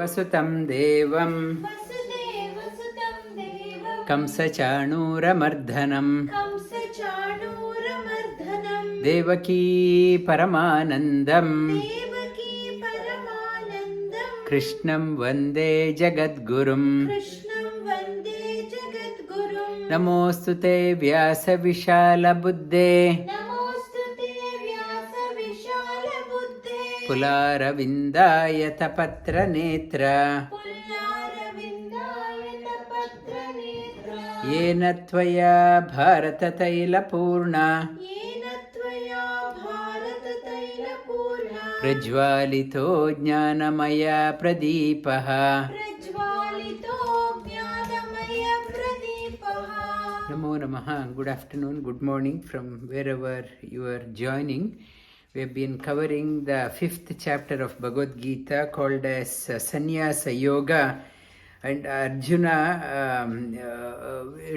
वसुदेवसुतं देवं कंसचाणूरमर्दनं देवकी परमानन्दं कृष्णं वन्दे जगद्गुरुं नमोऽस्तु ते व्यासविशालबुद्धे पुलारविन्दायतपत्रनेत्र येन त्वया भारततैलपूर्णा प्रज्वालितो ज्ञानमया प्रदीपः Namo Namaha. Good afternoon, good morning from wherever you are joining. We have been covering the 5th chapter of Bhagavad Geeta called as Sannyasa Yoga. And Arjuna,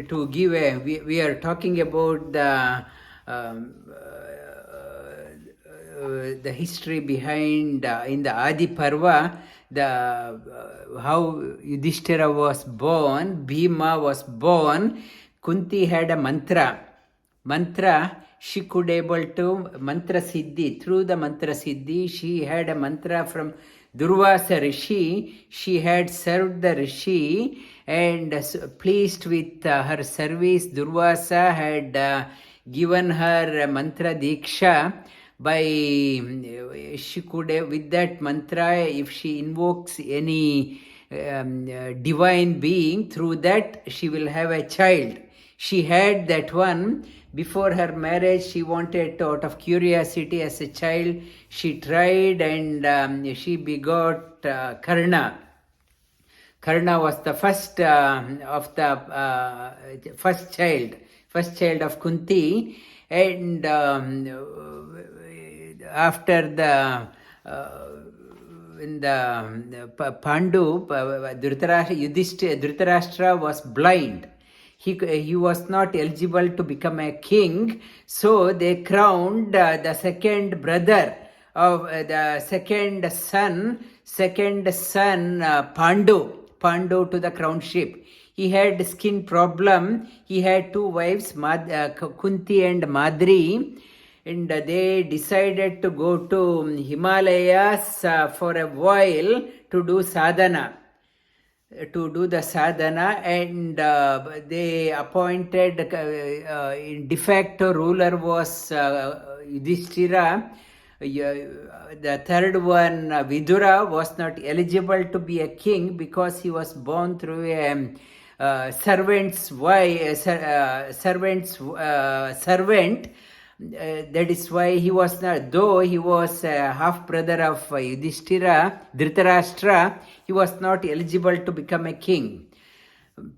to give a, we are talking about the history behind, in the Adi Parva, how Yudhishthira was born, Bhima was born. Kunti had a mantra, she could able to mantra siddhi. Through the mantra siddhi, she had a mantra from Durvasa Rishi. She had served the Rishi and pleased with her service. Durvasa had given her mantra diksha. By she could, with that mantra, if she invokes any divine being, through that she will have a child. She had that one. Before her marriage, she wanted to, out of curiosity as a child, she tried and she begot Karna. Karna was the first of the first child of Kunti, and after the in the Pandu, Dhritarashtra was blind. He was not eligible to become a king, so they crowned the second brother of the second son Pandu to the crownship. He had skin problem. He had two wives, Kunti and Madri, and they decided to go to Himalayas for a while to do sadhana. And they appointed de facto ruler was Yudhishthira. The third one, Vidura, was not eligible to be a king because he was born through a servant's servant. That is why he was not, though he was a half brother of Yudhishthira, Dhritarashtra, he was not eligible to become a king.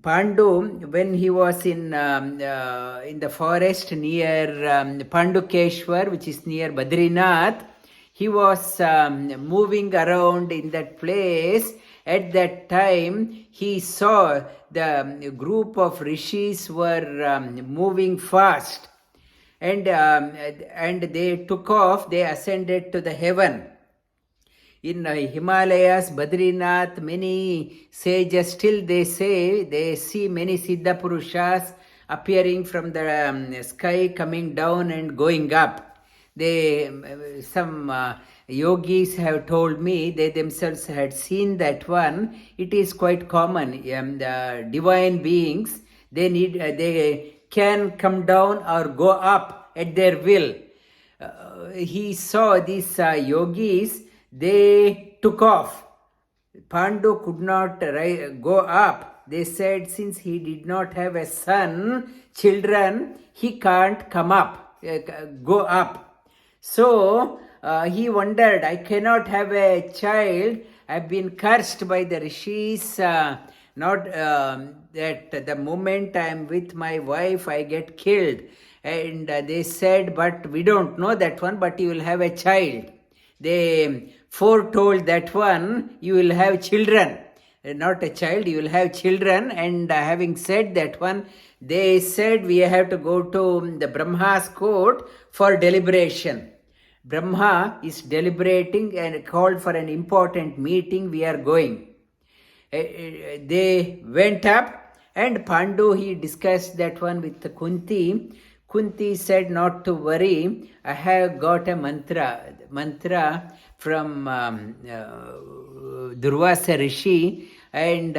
Pandu, when he was in the forest near Pandukeshwar, which is near Badrinath, he was moving around in that place. At that time, he saw the group of rishis were moving fast. And they took off, they ascended to the heaven. In Himalayas, Badrinath, many sages still they see many Siddha Purushas appearing from the sky, coming down and going up. Some yogis have told me they themselves had seen that one. It is quite common. The divine beings, they can come down or go up at their will. He saw these yogis, they took off. Pandu could not go up. They said since he did not have a children, he can't come up, go up. So he wondered, I cannot have a child. I've been cursed by the rishis. Not that the moment I am with my wife, I get killed. And they said, but we don't know that one, but you will have a child. They foretold that one, you will have children. Not a child, you will have children. And having said that one, they said we have to go to the Brahma's court for deliberation. Brahma is deliberating and called for an important meeting. We are going. They went up, and Pandu, he discussed that one with Kunti. Kunti said not to worry, I have got a mantra from Durvasa Rishi, and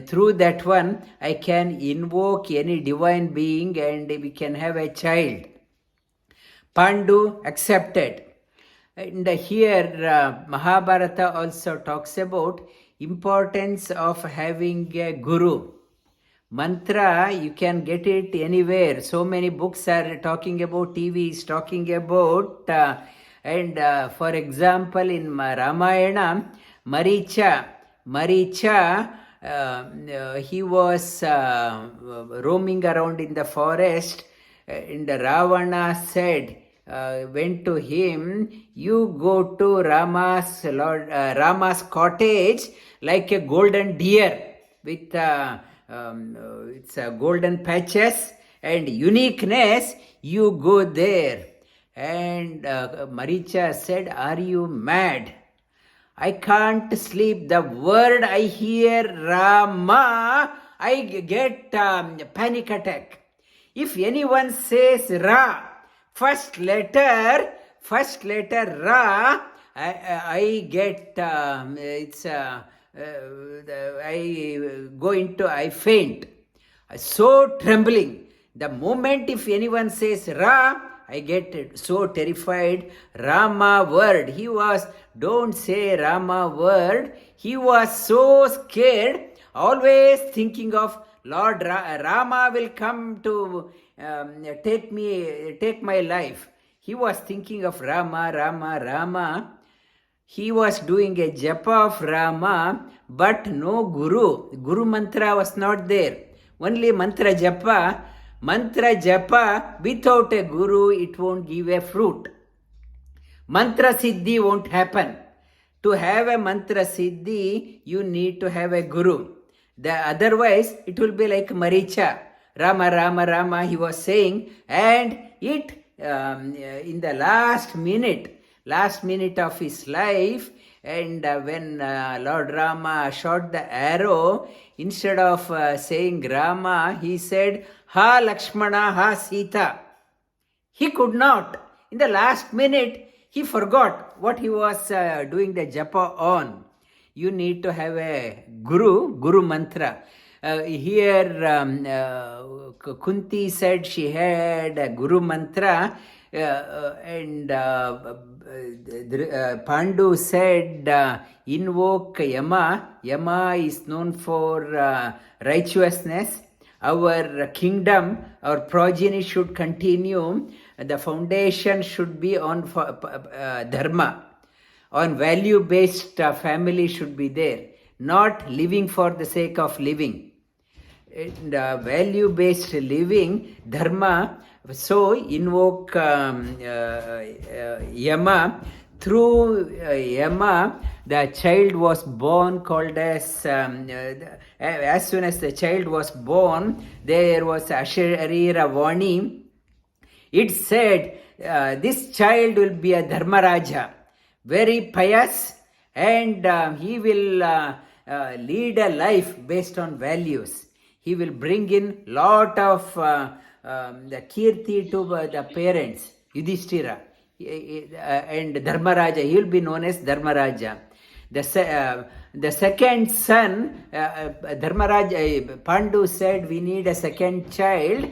through that one I can invoke any divine being and we can have a child. Pandu accepted. And here Mahabharata also talks about importance of having a guru. Mantra, you can get it anywhere. So many books are talking about, TV is talking about. For example, in Ramayana, Maricha, he was roaming around in the forest, and Ravana said, went to him, you go to Rama's cottage like a golden deer with its golden patches and uniqueness, you go there. And Maricha said, are you mad? I can't sleep. The word I hear Rama, I get panic attack. If anyone says Ra, first letter Ra, I get I faint. So trembling. The moment if anyone says Ra, I get so terrified. Rama word. Don't say Rama word. He was so scared, always thinking of Lord Rama will come to take my life. He was thinking of Rama. He was doing a japa of Rama, but no guru. Guru mantra was not there. Only mantra japa. Mantra japa without a guru, it won't give a fruit. Mantra siddhi won't happen. To have a mantra siddhi, you need to have a guru. Otherwise, it will be like Maricha. Rama, he was saying, and it in the last minute of his life, and when Lord Rama shot the arrow, instead of saying Rama, he said, Ha Lakshmana, Ha Sita. He could not. In the last minute, he forgot what he was doing the japa on. You need to have a guru mantra. Here Kunti said she had a guru mantra, and Pandu said invoke Yama. Yama is known for righteousness. Our kingdom, our progeny should continue. The foundation should be on dharma. On value-based family should be there. Not living for the sake of living. Value-based living, dharma. So invoke Yama. Through Yama, the child was born called as soon as the child was born, there was Asharira Vani. It said, this child will be a Dharmaraja, very pious, and he will lead a life based on values. He will bring in lot of the kirti to the parents, Yudhishthira. And Dharmaraja, he will be known as Dharmaraja. The second son, Dharmaraja, Pandu said, we need a second child.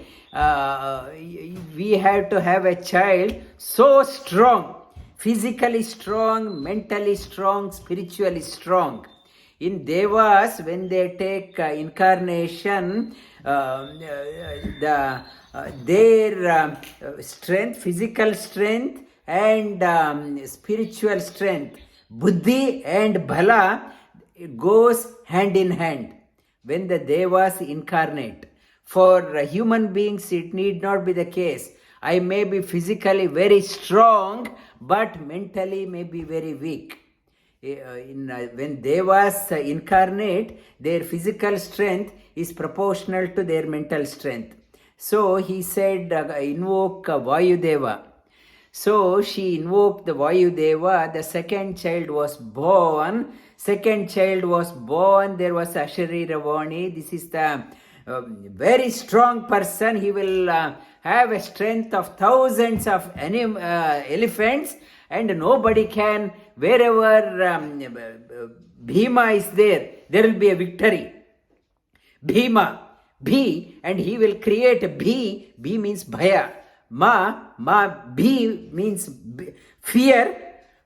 We have to have a child so strong, physically strong, mentally strong, spiritually strong. In Devas, when they take incarnation, their strength, physical strength and spiritual strength, buddhi and bhala, goes hand in hand when the Devas incarnate. For human beings, it need not be the case. I may be physically very strong, but mentally may be very weak. When Devas incarnate, their physical strength is proportional to their mental strength. So he said, invoke Vayudeva. So she invoked the Vayudeva. The second child was born. Second child was born. There was Ashariravani. This is the very strong person. He will have a strength of thousands of elephants, and nobody can, wherever Bhima is there, there will be a victory. Bhima, Bhi, and he will create a Bhi. Bhi means Bhaya. Bhi means fear.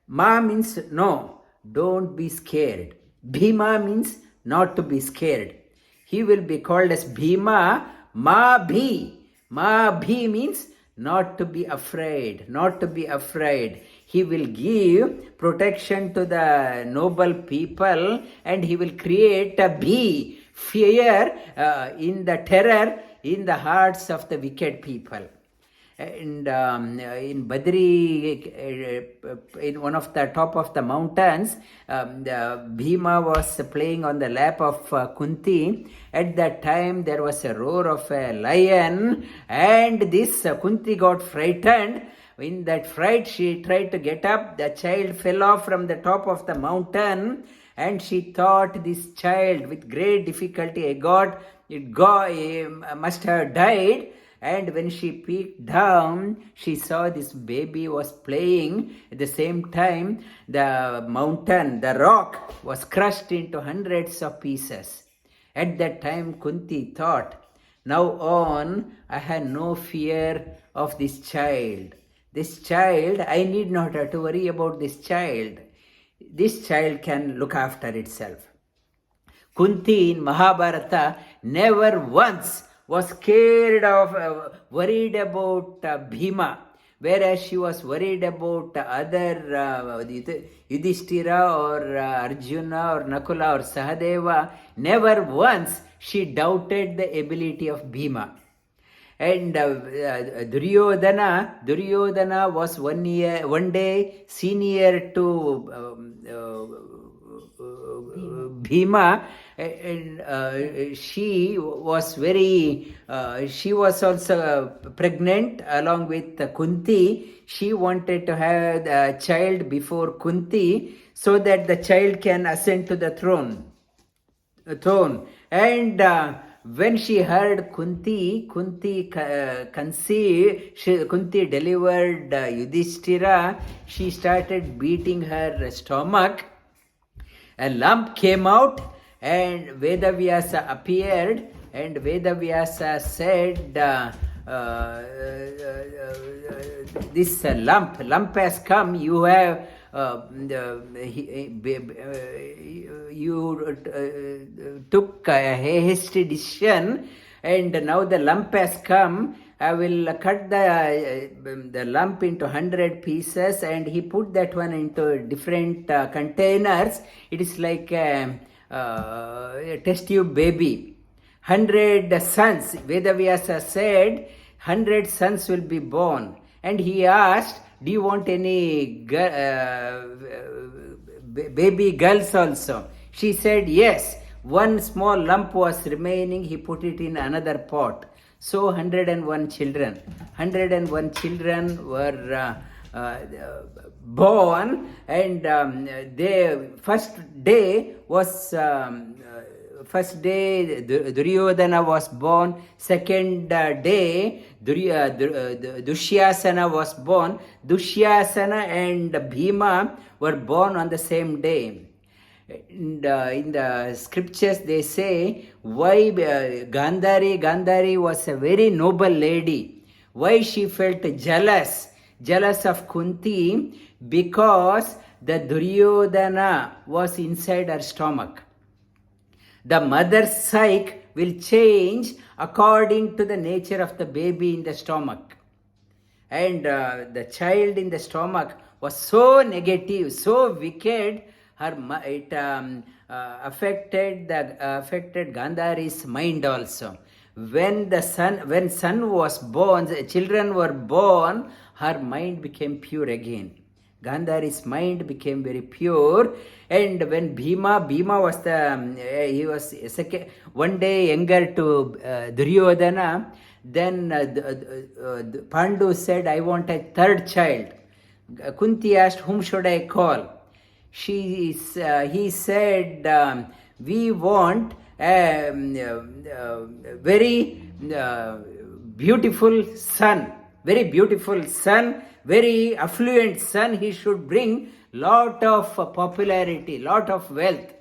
Ma means no, don't be scared. Bhima means not to be scared. He will be called as Bhima. Ma-bhi. Ma-bhi means not to be afraid, not to be afraid. He will give protection to the noble people, and he will create a bhi, fear, in the terror in the hearts of the wicked people. And in Badri, in one of the top of the mountains, Bhima was playing on the lap of Kunti. At that time, there was a roar of a lion, and this Kunti got frightened. In that fright, she tried to get up. The child fell off from the top of the mountain, and she thought this child, with great difficulty, it must have died. And when she peeked down, she saw this baby was playing. At the same time, the mountain, the rock, was crushed into hundreds of pieces. At that time, Kunti thought, now on, I had no fear of this child. This child, I need not have to worry about this child. This child can look after itself. Kunti in Mahabharata never once was scared of, worried about Bhima, whereas she was worried about other Yudhishthira or Arjuna or Nakula or Sahadeva. Never once she doubted the ability of Bhima. And Duryodhana was one day senior to Bhima, and she was also pregnant along with Kunti. She wanted to have a child before Kunti so that the child can ascend to the throne. And when she heard Kunti conceived, Kunti delivered Yudhishthira, she started beating her stomach. A lump came out, and Vedavyasa appeared, and Vedavyasa said, this lump has come, you have took a hasty decision, and now the lump has come. I will cut the lump into 100 pieces, and he put that one into different containers. It is like a test tube baby. 100 sons, Vedavyasa said, 100 sons will be born. And he asked, do you want any baby girls also? She said yes. One small lump was remaining. He put it in another pot. So 101 children. 101 children were born, and the first day Duryodhana was born. Second day Dushyasana was born. Dushyasana and Bhima were born on the same day. And in the scriptures they say why Gandhari was a very noble lady. Why she felt jealous of Kunti? Because the Duryodhana was inside her stomach. The mother's psyche will change according to the nature of the baby in the stomach. And the child in the stomach was so negative, so wicked, it affected Gandhari's mind also. When son was born, children were born, her mind became pure again. Gandhari's mind became very pure. And when Bhima was he was second, one day younger to Duryodhana, then Pandu said, I want a third child. Kunti asked, whom should I call? he said, we want a very beautiful son, very beautiful son, very affluent son. He should bring lot of popularity, lot of wealth.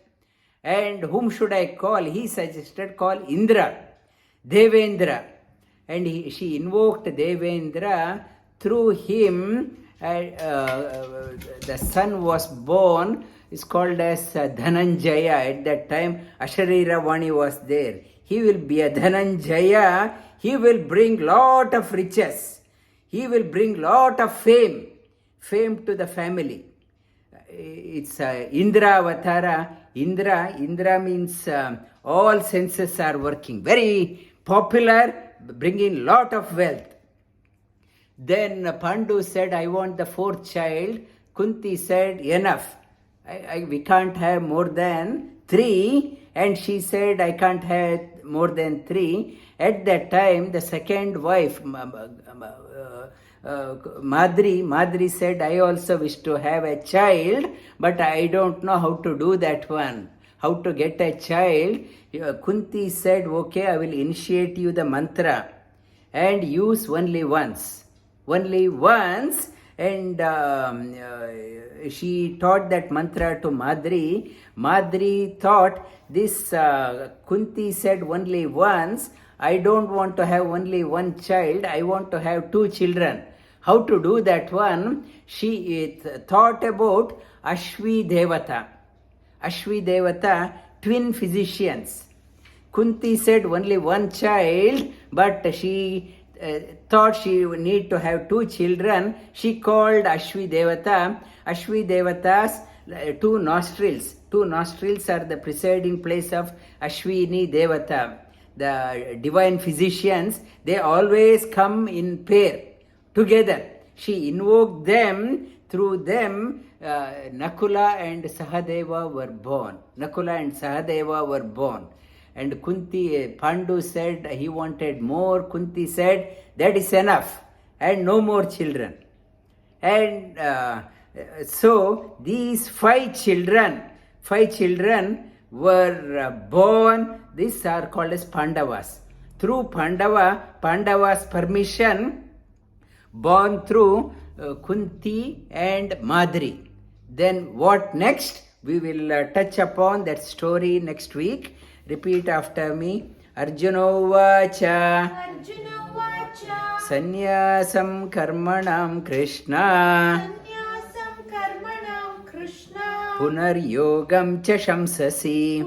And whom should I call? He suggested call Indra, Devendra. And she invoked Devendra. Through him, the son was born. Is called as Dhananjaya. At that time, Ashariravani was there. He will be a Dhananjaya. He will bring lot of riches. He will bring lot of fame to the family. It's Indra Avatara. Indra means all senses are working. Very popular, bringing lot of wealth. Then Pandu said, I want the fourth child. Kunti said, enough. We can't have more than 3. And she said, I can't have more than 3. At that time, the second wife, Madri said, I also wish to have a child, but I don't know how to do that one. How to get a child. Kunti said, okay, I will initiate you the mantra and use only once. Only once. And she taught that mantra to Madri. Madri thought this, Kunti said only once, I don't want to have only one child, I want to have 2 children. How to do that one? She thought about Ashvi Devata. Ashvi Devata, twin physicians. Kunti said only one child, but she thought she would need to have 2 children. She called Ashvi Devata. Ashvi Devata's 2 nostrils. 2 nostrils are the presiding place of Ashwini Devata. The divine physicians, they always come in pair, together. She invoked them. Through them, Nakula and Sahadeva were born. Nakula and Sahadeva were born. And Kunti, Pandu said he wanted more. Kunti said, that is enough. And no more children. And so these 5 children were born. These are called as Pandavas. Through Pandava's permission, born through Kunti and Madri. Then what next? We will touch upon that story next week. Repeat after me. Arjuna uvacha. Sannyasam karmanam krishna. Punar yogam cha shansasi.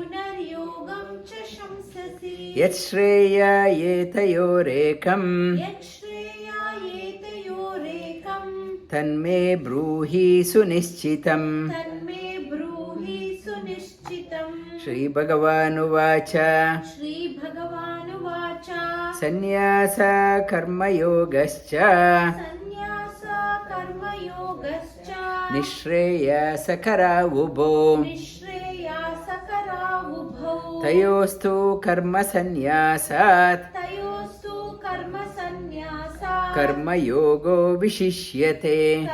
Yach chhreya etayor ekam. Tanme bruhi su-nishchitam. Shri bhagavan uvacha. Sannyasah karma-yogascha. nihshreyasa-karavubhau. Tayostu karma-sannyasat. karma-yogo vishishyate.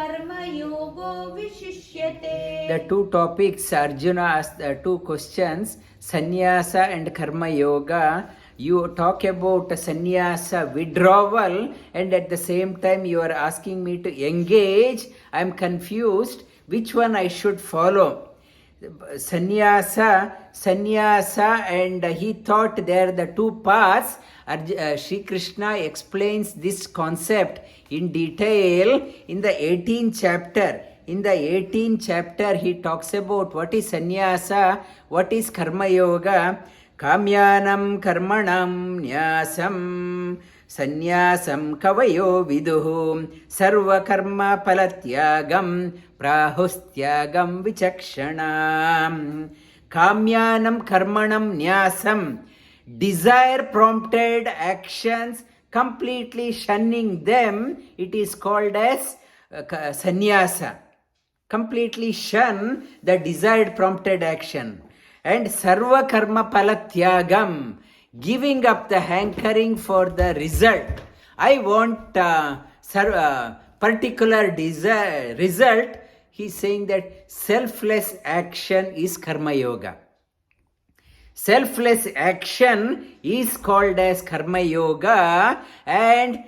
The 2 topics, Arjuna asked 2 questions, sannyasa and karma-yoga. You talk about sannyasa withdrawal, and at the same time you are asking me to engage. I am confused which one I should follow. Sannyasa, and he thought there the 2 paths. Shri Krishna explains this concept in detail in the 18th chapter. In the 18th chapter, he talks about what is sannyasa, what is karma-yoga. Kamyanam karmanam nyasam sannyasam kavayo viduhu sarva-karma-palatyagam prahustyagam vichakshanam. Kamyanam karmanam nyasam, desire prompted actions, completely shunning them, it is called as sannyasa. Completely shun the desired prompted action. And sarva-karma-palatyagam, giving up the hankering for the result. I want particular result. He's saying that selfless action is karma-yoga. Selfless action is called as karma-yoga, and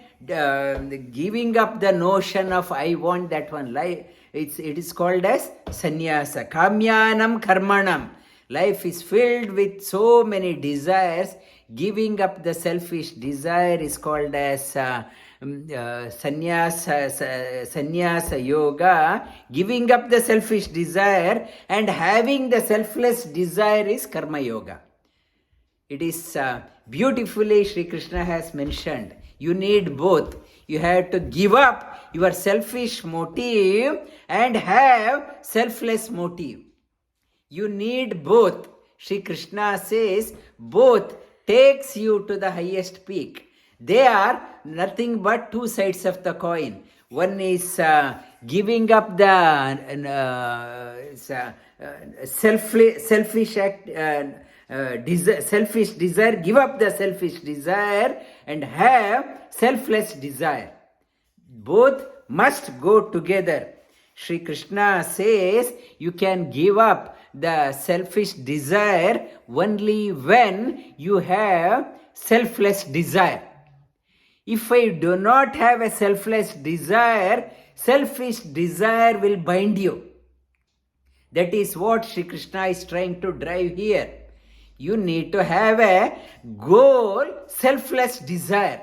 giving up the notion of I want that one life, it is called as sannyasa. Kamyanam karmanam. Life is filled with so many desires. Giving up the selfish desire is called as sannyasa yoga. Giving up the selfish desire and having the selfless desire is karma yoga. It is beautifully Shri Krishna has mentioned. You need both. You have to give up your selfish motive and have selfless motive. You need both. Shri Krishna says both takes you to the highest peak. They are nothing but two sides of the coin. One is giving up the selfish act, selfish desire, give up the selfish desire and have selfless desire. Both must go together. Shri Krishna says you can give up the selfish desire only when you have selfless desire. If I do not have a selfless desire, selfish desire will bind you. That is what Shri Krishna is trying to drive here. You need to have a goal, selfless desire.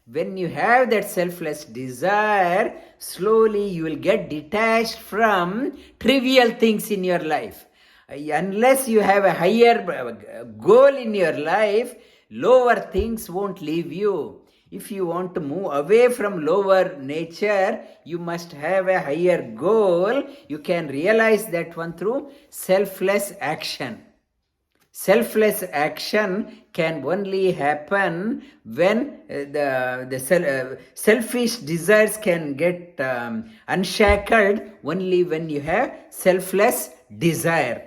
When you have that selfless desire, slowly you will get detached from trivial things in your life. Unless you have a higher goal in your life, lower things won't leave you. If you want to move away from lower nature, you must have a higher goal. You can realize that one through selfless action. Selfless action can only happen when the selfish desires can get unshackled only when you have selfless desire.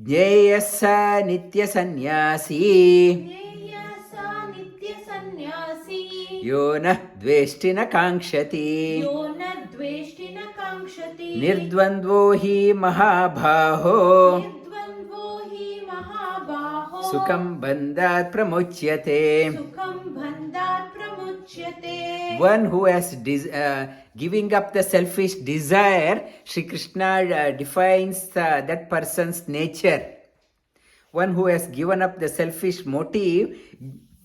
Jneyah nitya-sannyasi. Yo na dveshti na kankshati. Nirdvandvo hi maha-baho. Sukham bandhat pramuchyate. One who has giving up the selfish desire, Shri Krishna defines that person's nature. One who has given up the selfish motive,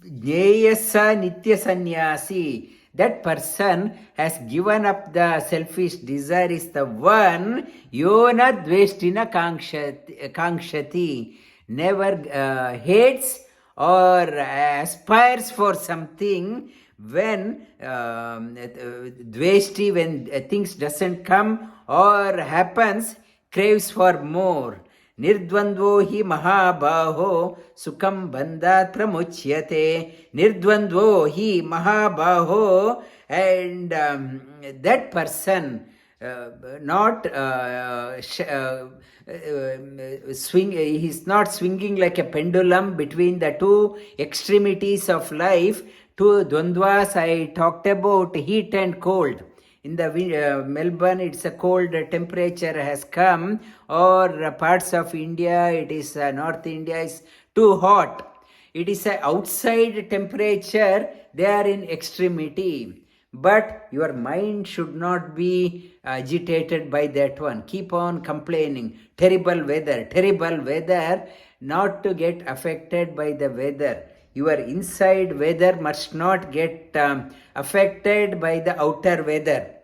jneyah nitya-sannyasi. That person has given up the selfish desire is the one yo na dveshti na kankshati. Never hates or aspires for something when dveshti, when things doesn't come or happens, craves for more. Nirdvandvo hi maha-baho sukham bandhat pramuchyate. Nirdvandvo hi maha-baho, and that person not he's not swinging like a pendulum between the two extremities of life. Two dvandvas I talked about, heat and cold. In the Melbourne, it's a cold temperature has come, or parts of India, it is North India is too hot. It is a outside temperature, they are in extremity. But your mind should not be agitated by that one. Keep on complaining. Terrible weather, not to get affected by the weather. Your inside weather must not get affected by the outer weather.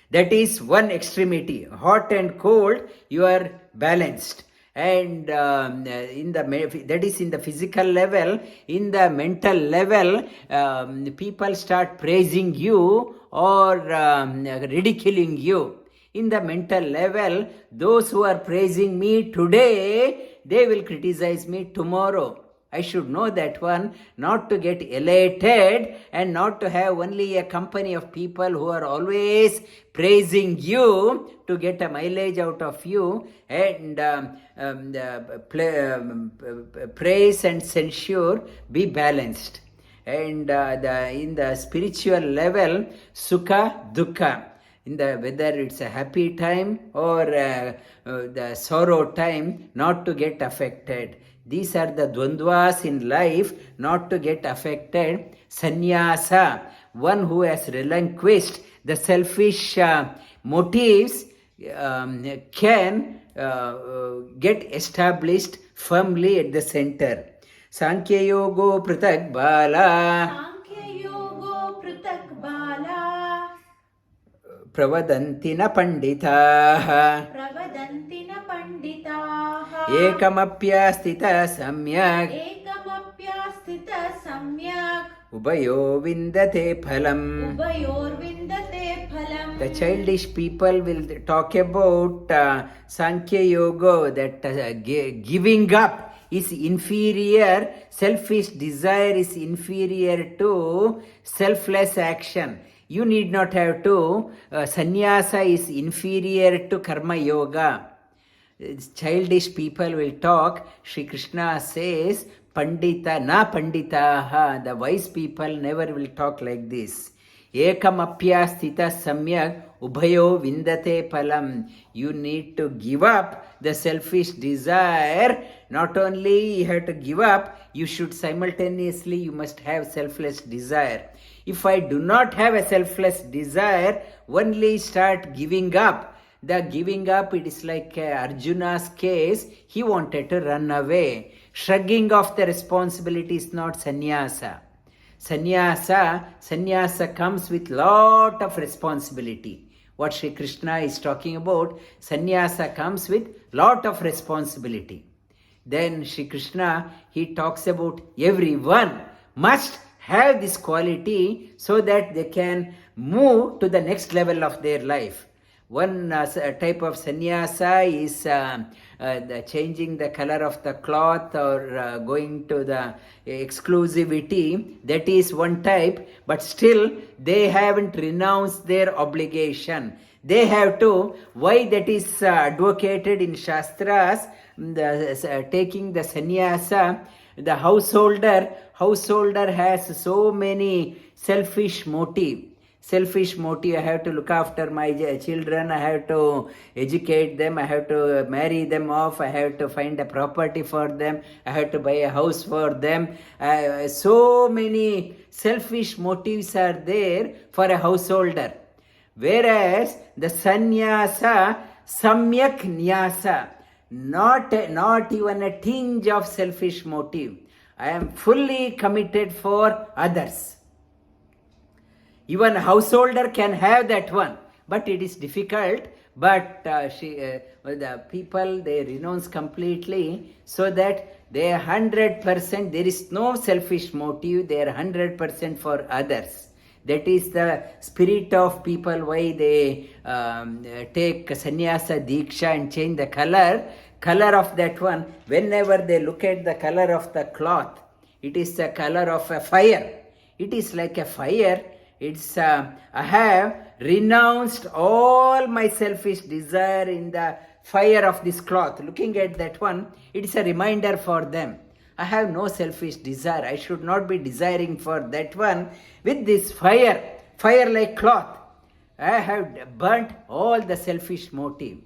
That is one extremity. Hot and cold, you are balanced. And that is in the physical level. In the mental level, people start praising you or ridiculing you. In the mental level, those who are praising me today, they will criticize me tomorrow. I should know that one, not to get elated and not to have only a company of people who are always praising you to get a mileage out of you, and praise and censure, be balanced. And in the spiritual level, sukha, dukkha. whether it's a happy time or the sorrow time, not to get affected. These are the dvandvas in life, not to get affected. Sannyasa, one who has relinquished the selfish motives, can get established firmly at the center. Sankhya-yogo pratak bala. Sankhya-yogo pratak bala. Pravadanti na panditaah. Pravadanti na panditaah. Ekamapyastita samyak. Ekamapyastita samyak. Uvayo vindate phalam. Uvayor vindate phalam. The childish people will talk about sankhya-yogo, that giving up is inferior, selfish desire is inferior to selfless action. You need not have to. Sannyasa is inferior to karma-yoga. Childish people will talk. Shri Krishna says, Pandita na panditaah. The wise people never will talk like this. Ekam apyastita samyak ubhayo vindate phalam. You need to give up the selfish desire. Not only you have to give up, you should simultaneously, you must have selfless desire. If I do not have a selfless desire, only start giving up. The giving up, it is like Arjuna's case, he wanted to run away. Shrugging off the responsibility is not sannyasa. Sannyasa comes with lot of responsibility. What Shri Krishna is talking about, sannyasa comes with lot of responsibility. Then Shri Krishna, he talks about everyone must have this quality so that they can move to the next level of their life. One type of sannyasa is changing the color of the cloth or going to the exclusivity. That is one type, but still they haven't renounced their obligation. They have to. Why that is advocated in Shastras, taking the sannyasa. The householder has so many selfish motive. I have to look after my children, I have to educate them, I have to marry them off, I have to find a property for them, I have to buy a house for them. So many selfish motives are there for a householder. Whereas the sannyasa, samyak nyasa, not even a tinge of selfish motive. I am fully committed for others. Even a householder can have that one, but it is difficult. But the people, they renounce completely, so that they are 100%, there is no selfish motive, they are 100% for others. That is the spirit of people, why they take sannyasa diksha and change the color of that one. Whenever they look at the color of the cloth, it is the color of a fire. It is like a fire. It's I have renounced all my selfish desire in the fire of this cloth. Looking at that one, it is a reminder for them. I have no selfish desire. I should not be desiring for that one. With this fire like cloth, I have burnt all the selfish motive.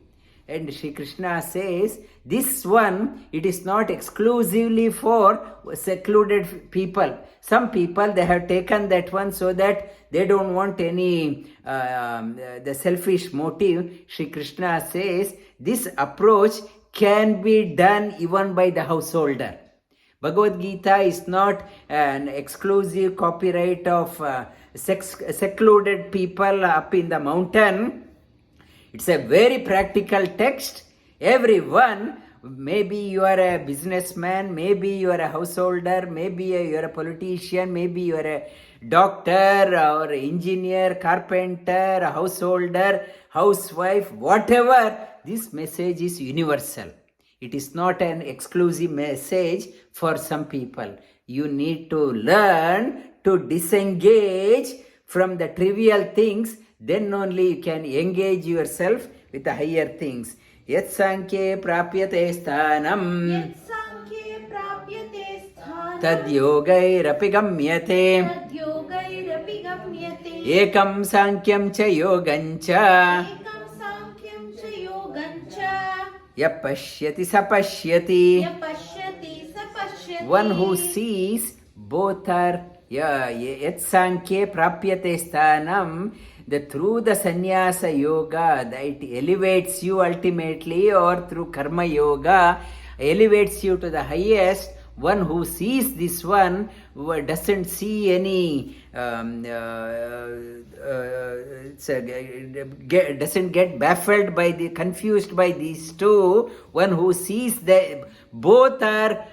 And Shri Krishna says, this one, it is not exclusively for secluded people. Some people, they have taken that one so that they don't want any the selfish motive. Shri Krishna says, this approach can be done even by the householder. Bhagavad Geeta is not an exclusive copyright of secluded people up in the mountain. It's a very practical text. Everyone, maybe you are a businessman, maybe you are a householder, maybe you are a politician, maybe you are a doctor or engineer, carpenter, a householder, housewife, whatever. This message is universal. It is not an exclusive message for some people. You need to learn to disengage from the trivial things. Then only you can engage yourself with the higher things. Yat sankye prapyate sthanam. Tad yogairapi gamyate. ekam sankyam cha yogam cha ekam sankhya yogam cha yapashyati sapashyati. yapashyati sapashyati. One who sees both are yat sankhe prapyate sthanam, that through the sannyasa yoga that it elevates you ultimately, or through karma yoga elevates you to the highest. One who sees this one doesn't see any doesn't get baffled by the confused by these two. One who sees that both are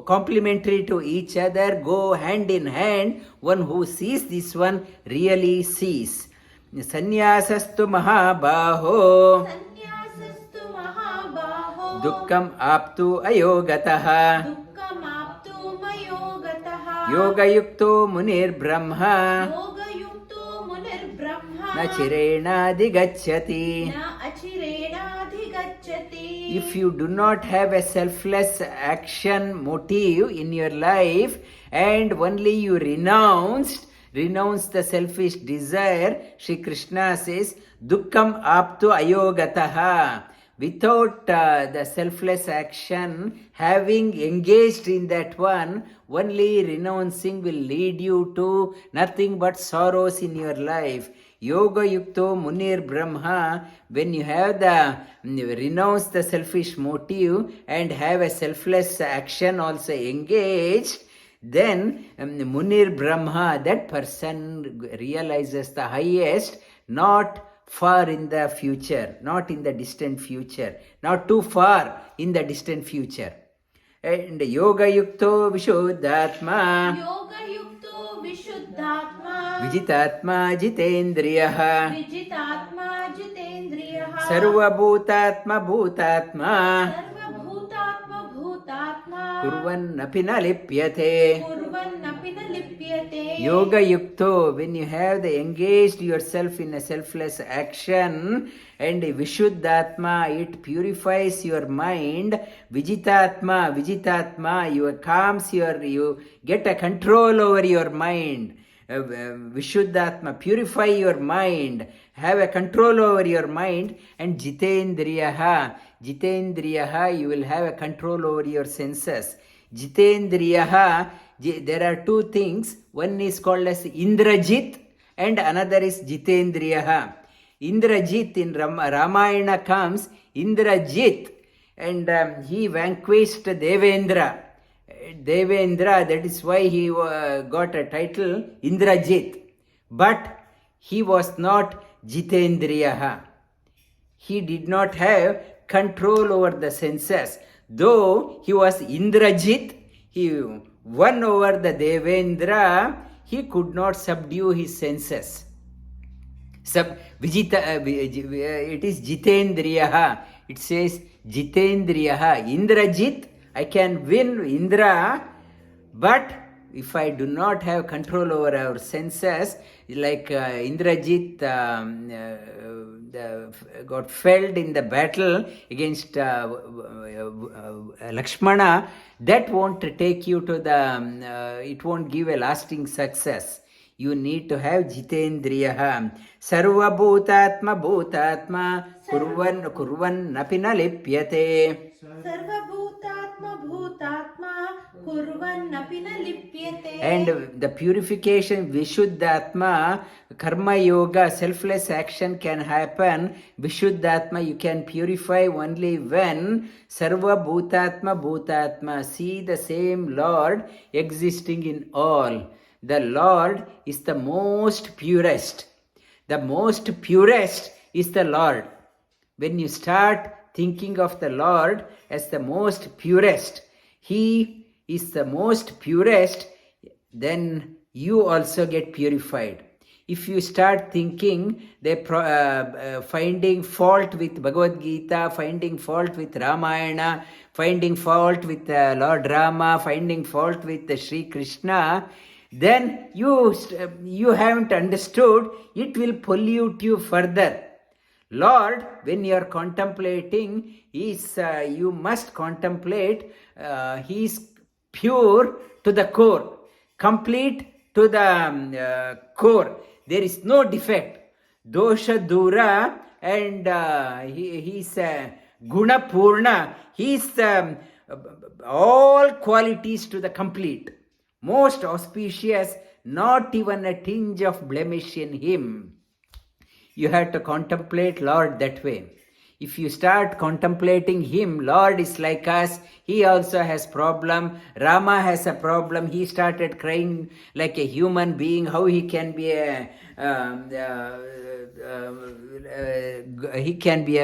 complementary to each other, go hand in hand. One who sees this one really sees. Sannyasastu maha-baho Sannyasastu maha-baho dukkam aptu ayogataha dukkhamaptu mayogataha yoga-yukto munir brahma yoga-yukto munir brahma na chhreya digacchati. na achirena-adhigacchati. If you do not have a selfless action motive in your life, and only you renounce the selfish desire, Shri Krishna says, dukkam aptu ayogataha. Without the selfless action, having engaged in that one, only renouncing will lead you to nothing but sorrows in your life. Yoga-yukto munir brahma, when you have the renounce the selfish motive and have a selfless action also engaged, then munir brahma, that person realizes the highest, not far in the future, not in the distant future, not too far in the distant future. And yoga-yukto vishuddhatma yoga-yukto vishuddhatma vijitatma jitendriyah vijitatma jitendriyah sarva-bhutatma-bhutatma sarva-bhutatma-bhutatma kurvannapi na lipyate. kurvannapi na lipyate. Yoga-yukto, when you have the engaged yourself in a selfless action, and vishuddhatma, it purifies your mind. Vijitatma, you get a control over your mind. Vishuddhatma, purify your mind, have a control over your mind. And jitendriyaha, you will have a control over your senses. Jitendriyaha, there are two things. One is called as Indrajit and another is Jitendriyaha. Indrajit in Ramayana comes, Indrajit, and he vanquished Devendra. That is why he got a title Indrajit. But he was not Jitendriyaha. He did not have control over the senses. Though he was Indrajit, he won over the Devendra, he could not subdue his senses. It is Jitendriyaha. It says Jitendriyaha. Indrajit, I can win Indra, but if I do not have control over our senses, like Indrajit got felled in the battle against Lakshmana, that won't take you to the, it won't give a lasting success. You need to have Jitendriyaha. Sarva-bhutatma-bhutatma kurvan na lipyate. Sarva-bhutatma-bhutatma kurvannapi na lipyate. And the purification, vishuddhatma, karma-yoga, selfless action can happen. Vishuddhatma, you can purify only when sarva-bhutatma-bhutatma, see the same Lord existing in all. The Lord is the most purest. The most purest is the Lord. When you start thinking of the Lord as the most purest, He is the most purest, then you also get purified. If you start thinking, finding fault with Bhagavad Geeta, finding fault with Ramayana, finding fault with Lord Rama, finding fault with Shri Krishna, then you haven't understood, it will pollute you further. Lord, when you are contemplating, you must contemplate, He is pure to the core, complete to the core. There is no defect. Dosha Dura, and he's Guna Purna. He's all qualities to the complete. Most auspicious, not even a tinge of blemish in him. You have to contemplate Lord that way. If you start contemplating him, Lord is like us, he also has problem. Rama has a problem. He started crying like a human being. How he can be a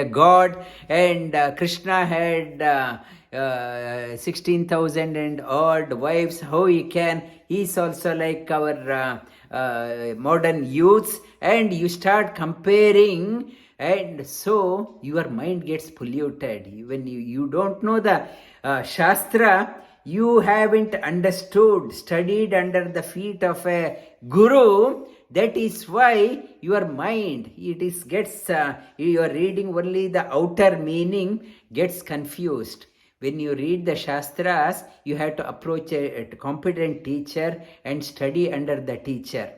god. And Krishna had 16,000 and odd wives. How he can? He's also like our modern youths. And you start comparing, and so your mind gets polluted. When you don't know the Shastra, you haven't understood, studied under the feet of a guru. That is why your mind, gets, you are reading only the outer meaning, gets confused. When you read the Shastras, you have to approach a competent teacher and study under the teacher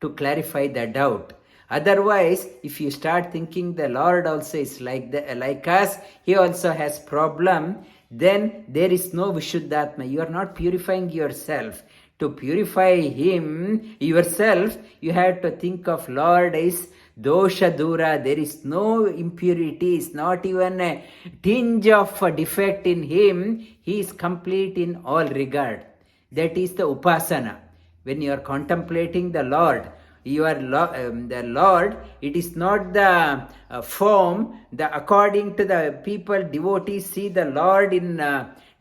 to clarify the doubt. Otherwise, if you start thinking the Lord also is like us, he also has problem, then there is no vishishyate. You are not purifying yourself. To purify him, yourself, you have to think of Lord is dosha dura. There is no impurities, not even a tinge of a defect in him. He is complete in all regard. That is the upasana. When you are contemplating the Lord, the Lord, it is not the form. According to the people, devotees see the Lord in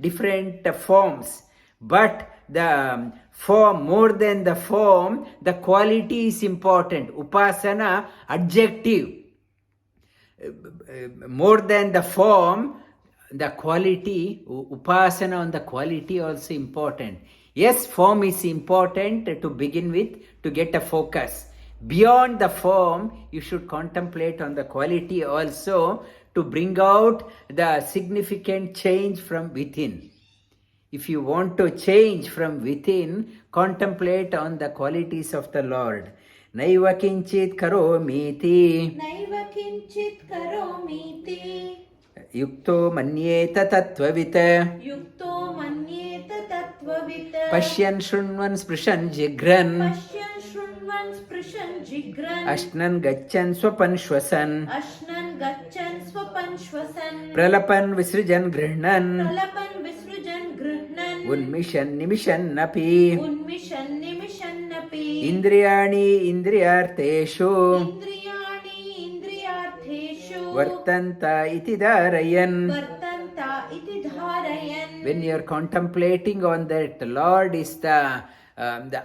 different forms. But the form, more than the form, the quality is important. Upasana, adjective. More than the form, the quality, upasana on the quality also important. Yes, form is important to begin with, to get a focus. Beyond the form, you should contemplate on the quality also to bring out the significant change from within. If you want to change from within, contemplate on the qualities of the Lord. Naiva kinchit karomiti. Naiva kinchit karomiti. Yukto manyeta tattva-vit. Yukto manyeta tattva-vit. Pashyan shrunvan sprishan jigran. Pashyan shrunvan sprishan jigran. Ashnan gachan swapan shwasan. Ashnan gachan swapan shwasan. Pralapan visrijan grihnan. Pralapan visrujan grihnan. Unmishan nimishan napi. Unmishan nimishan napi. Indriyani indriyarteshu. Vartanta iti dharayan. Vartanta iti dharayan. When you are contemplating on that, Lord is the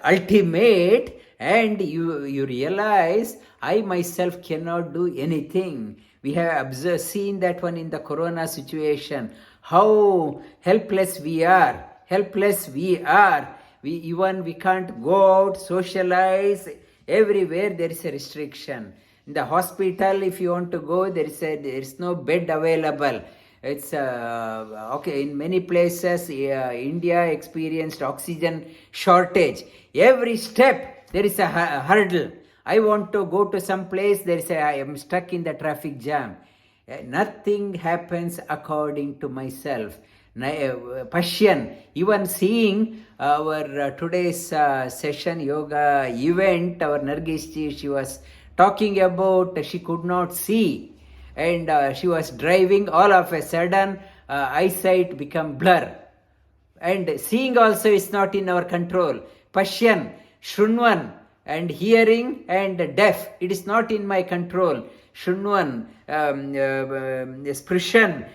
ultimate, and you realize, I myself cannot do anything. We have seen that one in the corona situation, how helpless we are. We can't go out, socialize. Everywhere there is a restriction. In the hospital, if you want to go, there is no bed available. It's okay. In many places, India experienced oxygen shortage. Every step there is a hurdle. I want to go to some place. I am stuck in the traffic jam. Nothing happens according to myself. Pashyan, even seeing our today's session yoga event, our Nargis, she was talking about she could not see, and she was driving. All of a sudden, eyesight become blur, and seeing also is not in our control. Pashyan, shrunvan, and hearing and deaf, it is not in my control. Shrunvan, sprishan,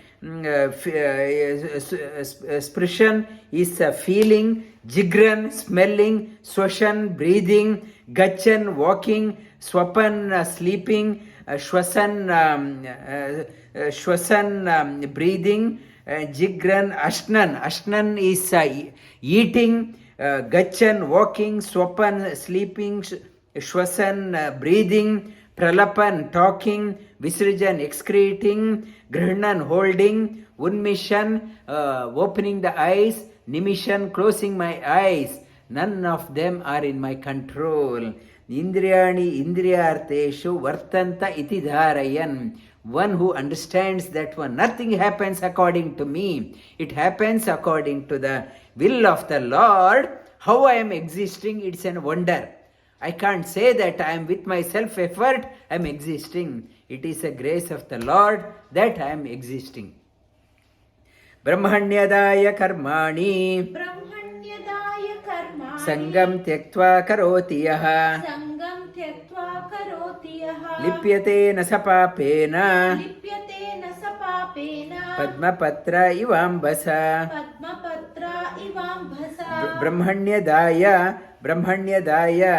sprishan is feeling, jigran, smelling, swashan, breathing, gachan, walking, swapan, sleeping, shwasan, breathing, jigran, ashnan is eating, gachan, walking, swapan, sleeping, shwasan, breathing, pralapan, talking, visrijan, excreting, grihnan, holding, unmishan, opening the eyes, nimishan, closing my eyes, None of them are in my control. Indriyani indriyarteshu vartanta iti dharayan. One who understands that one, nothing happens according to me. It happens according to the will of the Lord. How I am existing, it's a wonder. I can't say that I am with my self-effort, I am existing. It is a grace of the Lord that I am existing. Brahmanyadaya karmani ब्रह्मण्यदाय कर्माणि sangam tyaktva karoti yaha सङ्गं त्यक्त्वा करोति यः lipyate na sapapena लिप्यते न स पापेन padmapatra ivambasa. पद्मपत्रा इवाम्भसा Brahmanyadaya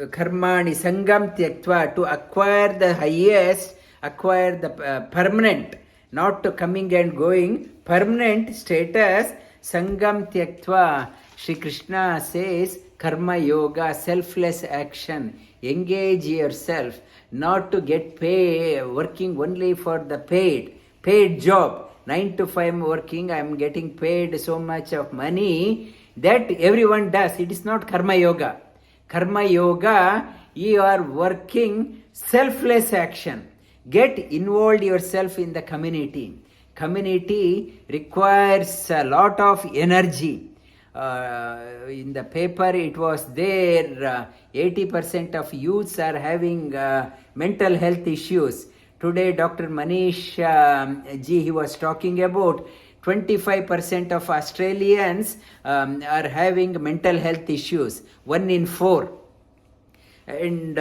karmani sangam tyaktva, to acquire the highest, acquire the permanent, not to coming and going, permanent status. Sangam tyaktva, Shri Krishna says, karma-yoga, selfless action. Engage yourself, not to get paid, working only for the paid job. 9 to 5 working, I am getting paid so much of money. That everyone does. It is not karma-yoga. Karma-yoga, you are working selfless action. Get involved yourself in the community. Community requires a lot of energy. In the paper it was there, 80% of youths are having mental health issues. Today Dr. Manish ji, he was talking about 25% of Australians are having mental health issues, 1 in 4. And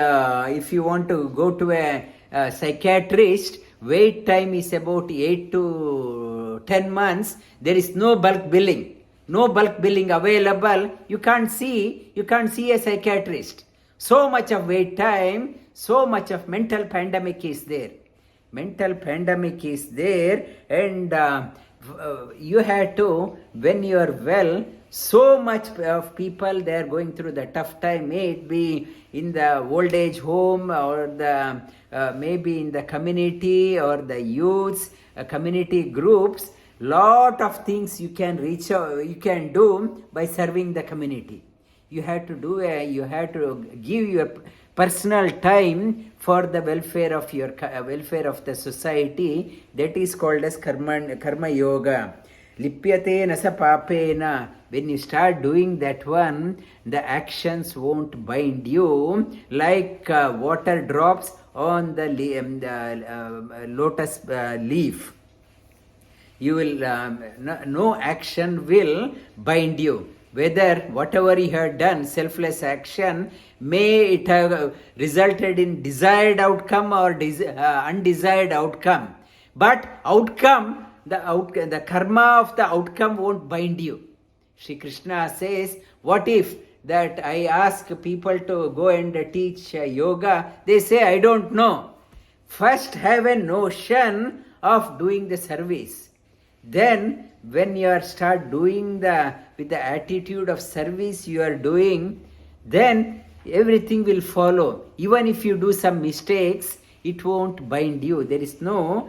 if you want to go to a psychiatrist, wait time is about 8 to 10 months. There is no bulk billing. No bulk billing available. You can't see a psychiatrist. So much of wait time, so much of mental pandemic is there. Mental pandemic is there, and you have to, when you are well, so much of people, they are going through the tough time, may it be in the old age home or the maybe in the community or the youths, community groups. Lot of things you can reach out, you can do by serving the community. You have to do you have to give your personal time for the welfare of your welfare of the society. That is called as karma-yoga. Lipyate na sa papena. When you start doing that one, the actions won't bind you like water drops on the lotus leaf. You will no action will bind you. Whether whatever you have done, selfless action, may it have resulted in desired outcome or undesired outcome. But outcome, the karma of the outcome won't bind you. Shri Krishna says, what if that I ask people to go and teach yoga? They say, I don't know. First have a notion of doing the service. Then when you start doing with the attitude of service you are doing, then everything will follow. Even if you do some mistakes, it won't bind you. There is no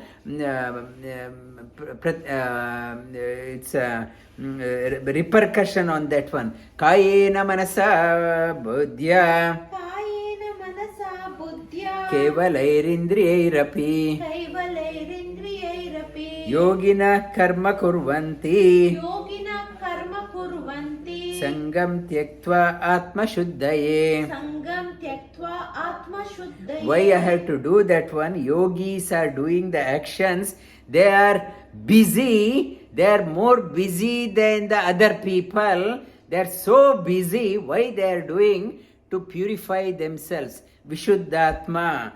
repercussion on that one. Kayena manasa buddhya कायेन मनसा बुद्ध्या kevalairindrayairapi कैवलैरिन्द्रियैरपि yogina karma kurvanti योगिनः कर्म कुर्वन्ति sangam tyaktva atma shuddhaye. सङ्गं त्यक्त्वा आत्मशुद्धये. Why I have to do that one? Yogis are doing the actions. They are busy. They are more busy than the other people. They are so busy. Why they are doing? To purify themselves. Vishuddhatma.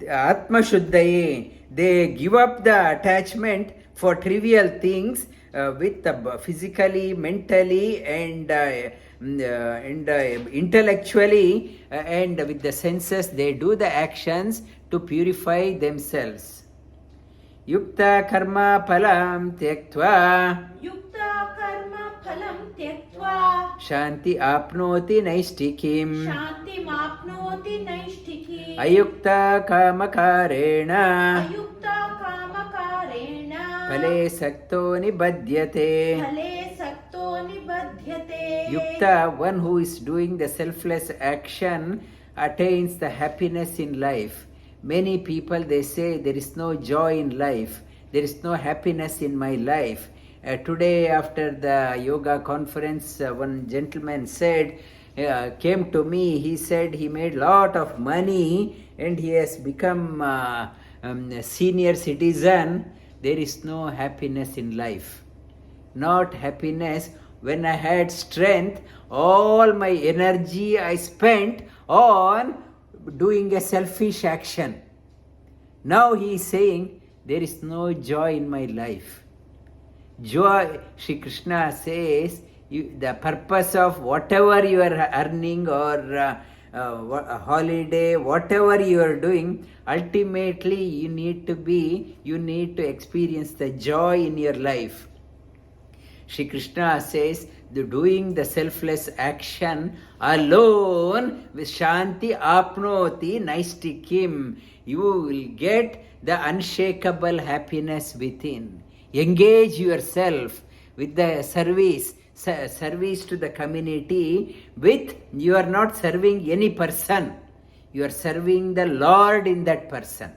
Atma shuddhaye. They give up the attachment for trivial things with physically, mentally and intellectually and with the senses. They do the actions to purify themselves. Yukta karma phalam tyaktva युक्ता कर्म फलं त्यक्त्वा shanti apnoti naishtikim शान्तिमाप्नोति नैष्ठिकी. ayukta kamakarena Ayukta कामकारेण phale sakto nibadhyate. फले सक्तो निबध्यते. Yukta, one who is doing the selfless action, attains the happiness in life. Many people, they say there is no joy in life, there is no happiness in my life. Today after the yoga conference, one gentleman said, came to me, he said he made lot of money and he has become a senior citizen. There is no happiness in life. Not happiness. When I had strength, all my energy I spent on doing a selfish action. Now he is saying, there is no joy in my life. Joy, Shri Krishna says, the purpose of whatever you are earning or a holiday, whatever you are doing, ultimately you need to experience the joy in your life. Shri Krishna says, doing the selfless action alone with shanti apnoti nihshreyasa-karavubhau, you will get the unshakable happiness within. Engage yourself with the service to the community. With you are not serving any person, you are serving the Lord in that person.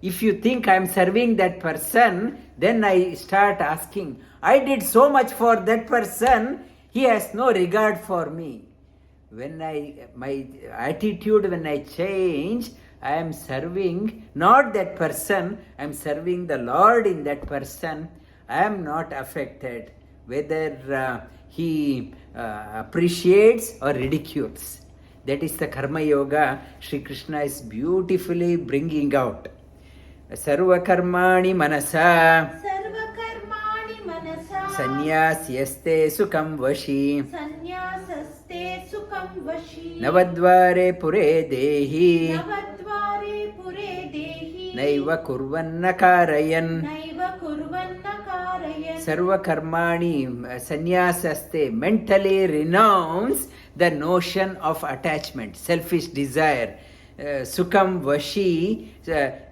If you think I am serving that person, then I start asking, I did so much for that person, he has no regard for me. When my attitude, when I change, I am serving not that person, I am serving the Lord in that person. I am not affected whether he appreciates or ridicules. That is the karma-yoga Shri Krishna is beautifully bringing out. Sarva-karmani manasa sannyasyaste sukam vashi navadvare pure dehi naiva kurvanna karayan. Sarva karmani sannyasaste, mentally renounce the notion of attachment, selfish desire. Sukam vashi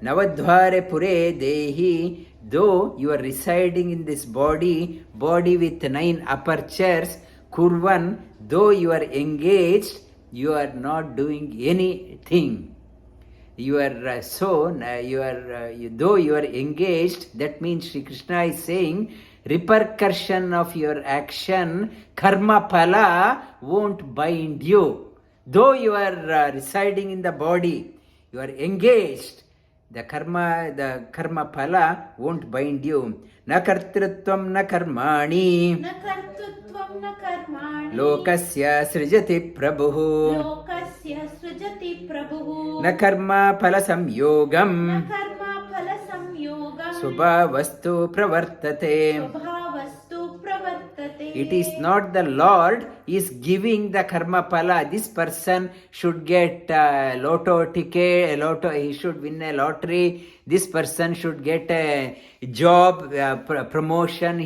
navadvare pure dehi, though you are residing in this body with 9 apertures, kurvan, though you are engaged, you are not doing anything. You are though you are engaged, that means Shri Krishna is saying, repercussion of your action, karma phala, won't bind you. Though you are residing in the body, you are engaged, the karma phala won't bind you. Na kartrutvam na karmani lokasya srijati prabhu na karma phala samyogam subhavastu pravartate. It is not the Lord is giving the karma phala. This person should get a lotto ticket, he should win a lottery. This person should get a job, promotion.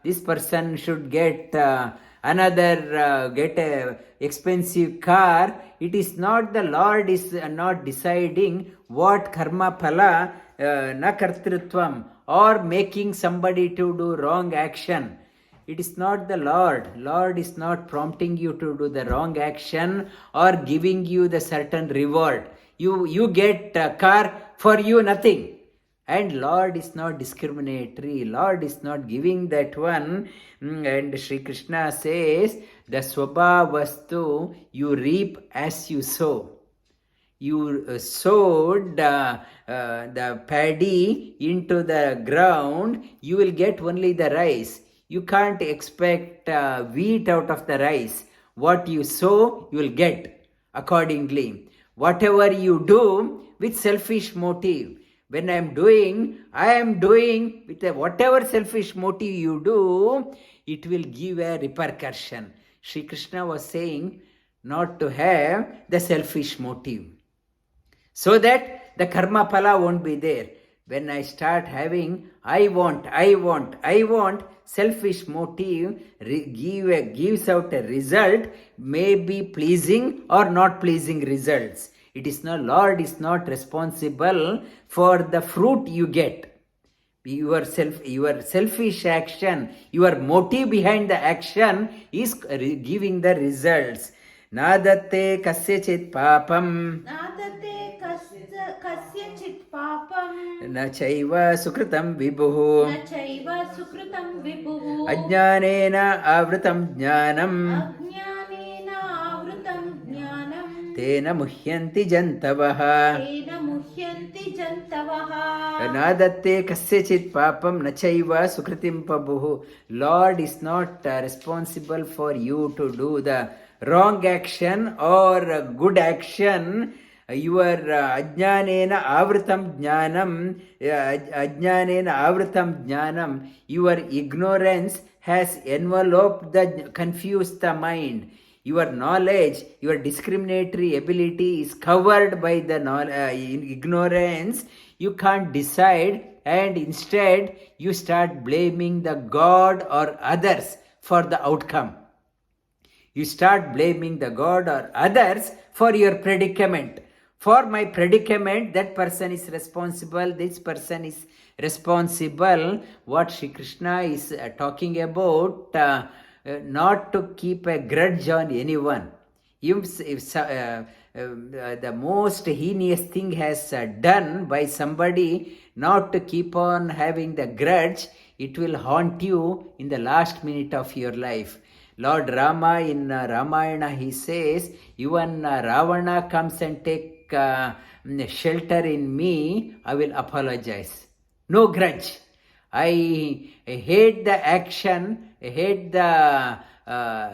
This person should get get a expensive car. It is not the Lord is not deciding what karma phala na kartrutvam, or making somebody to do wrong action. It is not the Lord. Lord is not prompting you to do the wrong action or giving you the certain reward. You get a car, for you nothing. And Lord is not discriminatory. Lord is not giving that one. And Shri Krishna says, the swabhavastu, you reap as you sow. You sowed the paddy into the ground, you will get only the rice. You can't expect wheat out of the rice. What you sow, you will get accordingly. Whatever you do with selfish motive. When I am doing with whatever selfish motive you do, it will give a repercussion. Shri Krishna was saying not to have the selfish motive, so that the karma phala won't be there. When I start having I want, selfish motive gives out a result, may be pleasing or not pleasing results. It is not, Lord is not responsible for the fruit you get. your selfish action, your motive behind the action is giving the results. Nadatte kasyachit papam नादते कस्यचित् पापम् na chaiva sukritam vibhuh न चैव सुकृतं विभुः ajnanena avritam jnanam अज्ञानेन आवृतं ज्ञानं tena muhyanti jantavah. तेन मुह्यन्ति जन्तवः Nadatte kasyachit papam nachaiva sukritim pabuhu. Lord is not responsible for you to do the wrong action or good action. Your ajnanena avritam jnanam, your ignorance has enveloped confused the mind. Your knowledge, your discriminatory ability is covered by the ignorance. You can't decide, and instead you start blaming the God or others for the outcome. You start blaming the God or others for your predicament. For my predicament, that person is responsible, this person is responsible. What Shri Krishna is talking about, not to keep a grudge on anyone. If the most heinous thing has done by somebody, not to keep on having the grudge, it will haunt you in the last minute of your life. Lord Rama in Ramayana, he says, even Ravana comes and take shelter in me, I will apologize. No grudge. I hate the action, I hate the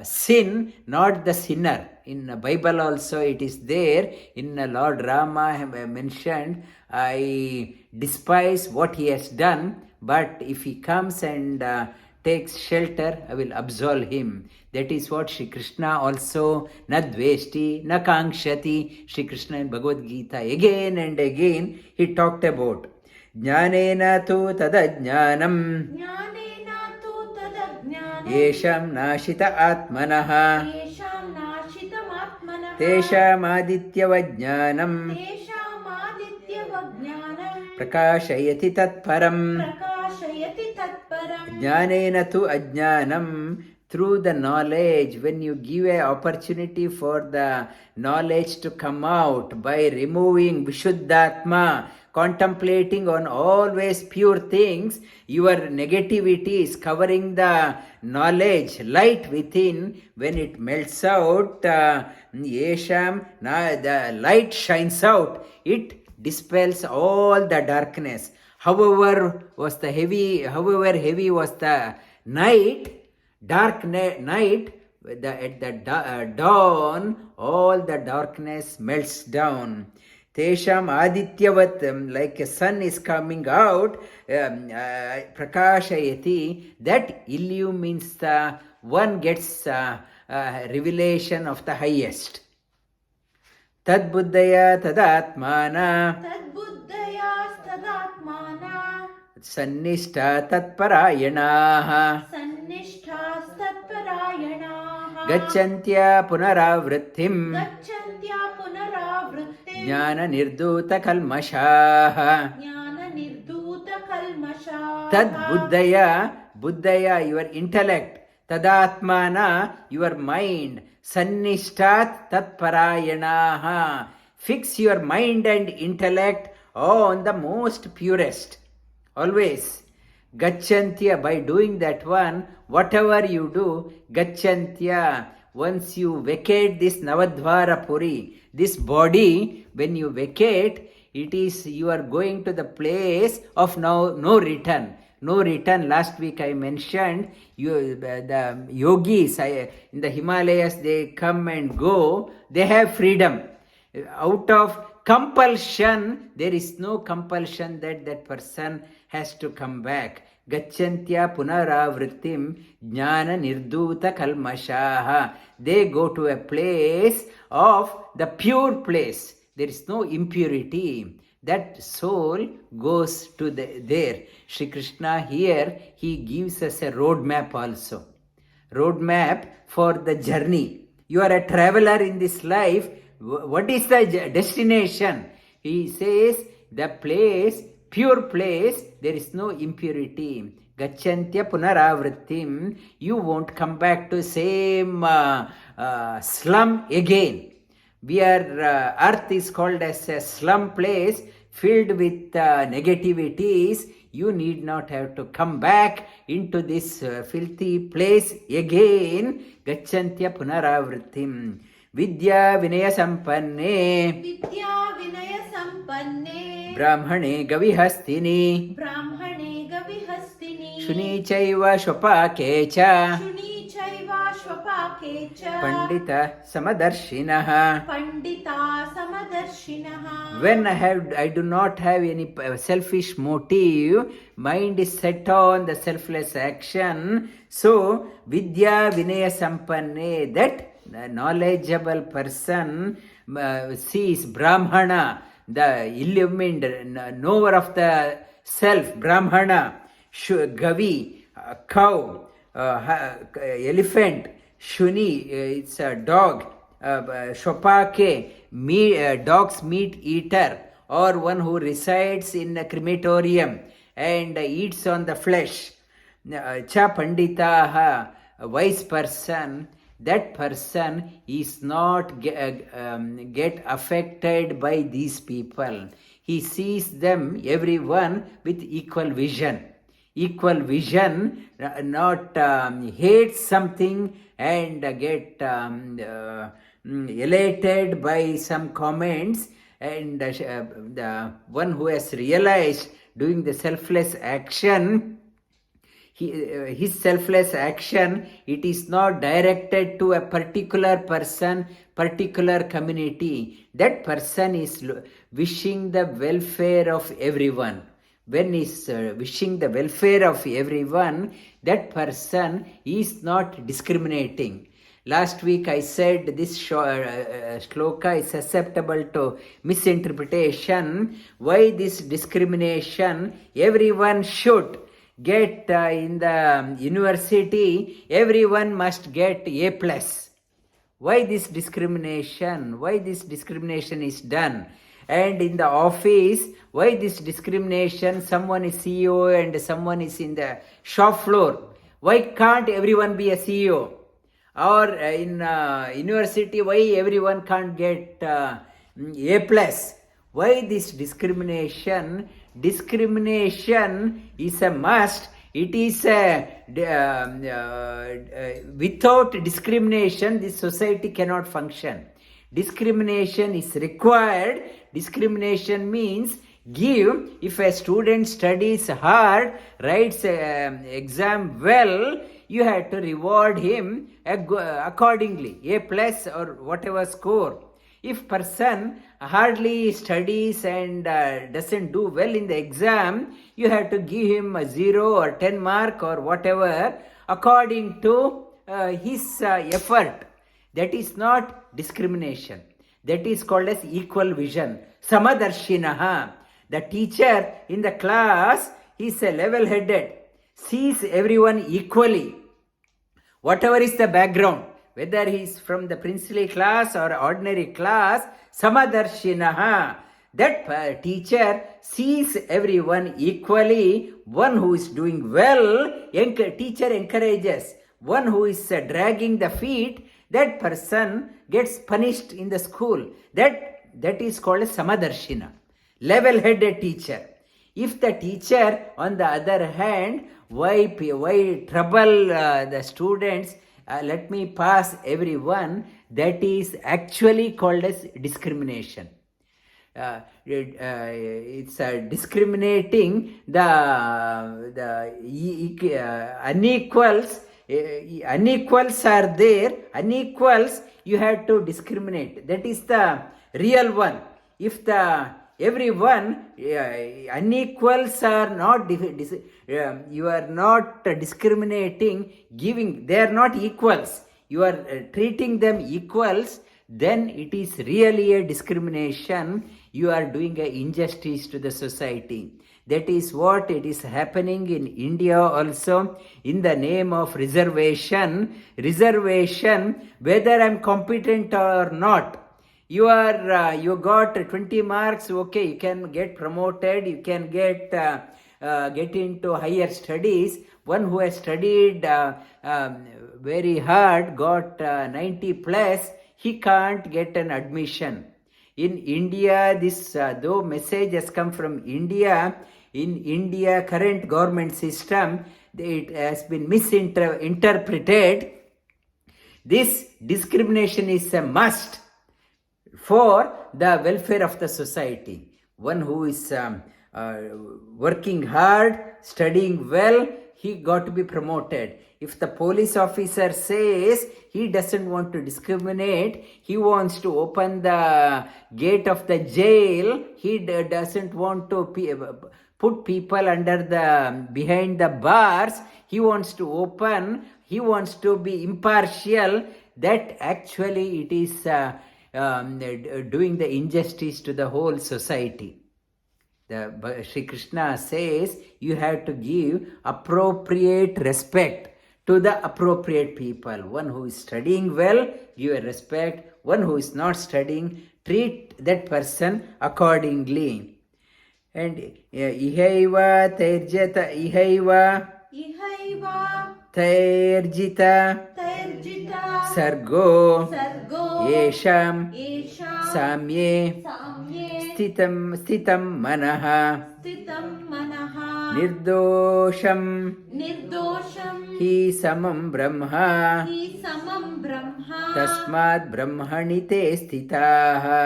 sin, not the sinner. In the Bible also it is there. In Lord Rama mentioned, I despise what he has done, but if he comes and takes shelter, I will absolve him. That is what Shri Krishna also, na dveshti, na kankshati. Shri Krishna in Bhagavad Geeta again and again he talked about. Jnanena tu tadajnanam ज्ञानेन तु तदज्ञानं yesham nashita atmanaha येषां नाशितमात्मनः tesham adityavajnanam तेषामादित्यवज्ञानं prakashayati tatparam. प्रकाशयति तत्परम् Jnanena tu ajnanam. Through the knowledge, when you give an opportunity for the knowledge to come out by removing vishuddhatma, contemplating on always pure things, your negativity is covering the knowledge, light within. When it melts out, yesham, the light shines out. It dispels all the darkness. However heavy was the night, dark night, at the dawn, all the darkness melts down. Tesham adityavat, like a sun is coming out, prakashayati, that illumines the one gets revelation of the highest. Tad buddhaya tadatmana तद्बुद्धयास्तदात्माना sannishta tatparayanaha सन्निष्ठास्तत्परायणाः gacchantya punaravrittim गच्छन्त्या पुनरावृत्तिम् jnana nirduta kalmashaha. ज्ञाननिर्धूतकल्मषाः Tad buddhaya, your intellect, tadatmana, your mind, sannishtat tatparayanaha, fix your mind and intellect on the most purest. Always. Gacchantya, by doing that one, whatever you do, gacchantya, once you vacate this Navadvara Puri, this body, when you vacate, it is you are going to the place of no return. No return. Last week I mentioned the yogis in the Himalayas, they come and go, they have freedom. Out of compulsion, there is no compulsion that person has to come back. Gacchantya punaravrittim jnana nirduta kalmashaha. They go to a place of the pure place. There is no impurity. That soul goes to there. Shri Krishna here, he gives us a roadmap also. Roadmap for the journey. You are a traveler in this life. What is the destination? He says the place pure place, there is no impurity. Gacchantya punaravrittim. You won't come back to same slum again. Earth is called as a slum place filled with negativities. You need not have to come back into this filthy place again. Gacchantya punaravrittim. Vidya vinaya sampanne. Vidya vinaya sampanne. Brahmane gavihastini. Brahmane gavihastini. Shuni chaiva shvapake cha. Shuni chaiva shvapake cha. Pandita samadarshinaha. Pandita samadarshinaha. When I do not have any selfish motive, mind is set on the selfless action. So, vidya vinaya sampanne, that knowledgeable person sees Brahmana, the illumined knower of the self, Brahmana, Gavi, cow, elephant, Shuni, it's a dog, Shopake, dog's meat eater, or one who resides in a crematorium and eats on the flesh. Cha Panditaha, a wise person, that person is not get affected by these people. He sees them, everyone, with equal vision. Equal vision, not hate something and get elated by some comments. And the one who has realized doing the selfless action, his selfless action, it is not directed to a particular person, particular community. That person is wishing the welfare of everyone. When is wishing the welfare of everyone, that person is not discriminating. Last week I said this shloka is susceptible to misinterpretation. Why this discrimination? Everyone should get in the university, everyone must get A+. Why this discrimination? Why this discrimination is done? And in the office, why this discrimination? Someone is CEO and someone is in the shop floor. Why can't everyone be a CEO? Or in university, why everyone can't get A+? Why this discrimination? Discrimination is a must. It is without discrimination, this society cannot function. Discrimination is required. Discrimination means give. If a student studies hard, writes exam well, you have to reward him accordingly, A+ or whatever score. If person hardly studies and doesn't do well in the exam, you have to give him a 0 or 10 mark or whatever according to his effort. That is not discrimination. That is called as equal vision. Samadarshinaha. The teacher in the class, he is level-headed, sees everyone equally. Whatever is the background, whether he is from the princely class or ordinary class, samadarshinaha. That teacher sees everyone equally. One who is doing well, teacher encourages. One who is dragging the feet, that person gets punished in the school. That is called a samadarshina, level-headed teacher. If the teacher, on the other hand, why trouble the students, let me pass everyone, that is actually called as discrimination. It's discriminating the unequals. Unequals are there. Unequals, you have to discriminate. That is the real one. If the everyone unequals are not you are not discriminating, giving, they are not equals, you are treating them equals, then it is really a discrimination. You are doing an injustice to the society. That is what it is happening in India also, in the name of reservation. Reservation, whether I am competent or not. You got 20 marks, okay, you can get promoted, you can get into higher studies. One who has studied very hard, got 90 plus, he can't get an admission. In India, this though message has come from India, in India current government system, it has been misinterpreted. This discrimination is a must for the welfare of the society. One who is working hard, studying well, he got to be promoted. If the police officer says he doesn't want to discriminate, he wants to open the gate of the jail, he doesn't want to put people behind the bars, he wants to open, he wants to be impartial, that actually it is doing the injustice to the whole society. Shri Krishna says you have to give appropriate respect to the appropriate people. One who is studying well, give a respect. One who is not studying, treat that person accordingly. And ihaiva tairjita sargo yesham samye sthitam manaha nirdosham hi samam brahma tasmad brahmani te sthitaha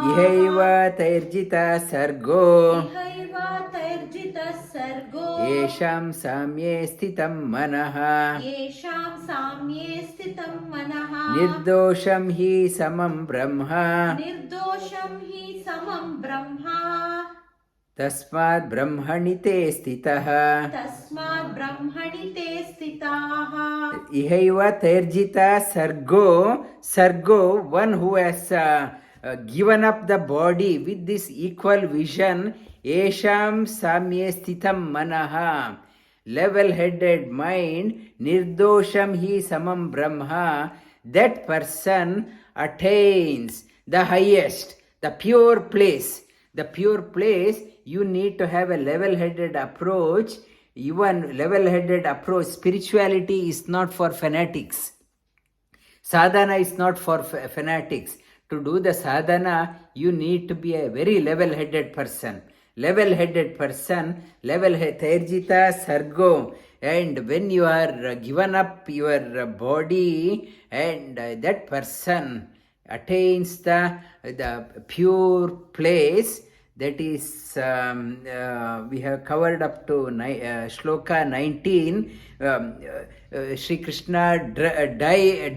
ihaiva tairjita sargo yesham samye sthitam manaha nirdosham hi samam brahma tasmad brahmani te sthitaha ihaiva tairjita sargo, one who has given up the body with this equal vision, yesham samye sthitam manaha, level-headed mind, nirdosham hi samam brahma, that person attains the highest, the pure place. The pure place, you need to have a level-headed approach. Even level-headed approach, spirituality is not for fanatics. Sadhana is not for fanatics. To do the sadhana, you need to be a very level-headed person. Level-headed person, tairjita sargo. And when you are given up your body, and that person attains the pure place, that is, we have covered up to shloka 19. Shri Krishna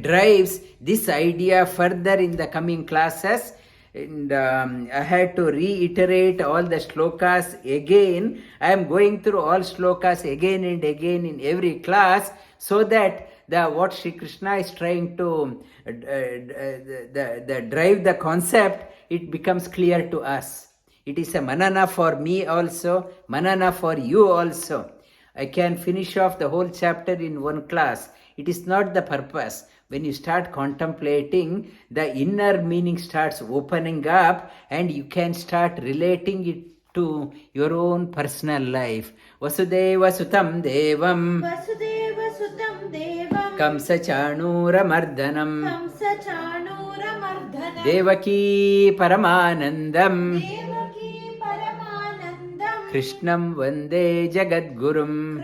drives this idea further in the coming classes. And I had to reiterate all the shlokas again. I am going through all shlokas again and again in every class, so that what Shri Krishna is trying to drive the concept, it becomes clear to us. It is a manana for me also, manana for you also. I can finish off the whole chapter in one class. It is not the purpose. When you start contemplating, the inner meaning starts opening up, and you can start relating it to your own personal life. Vasudeva sutam devam kamsa chanura mardanam devaki paramanandam krishnam vande jagadgurum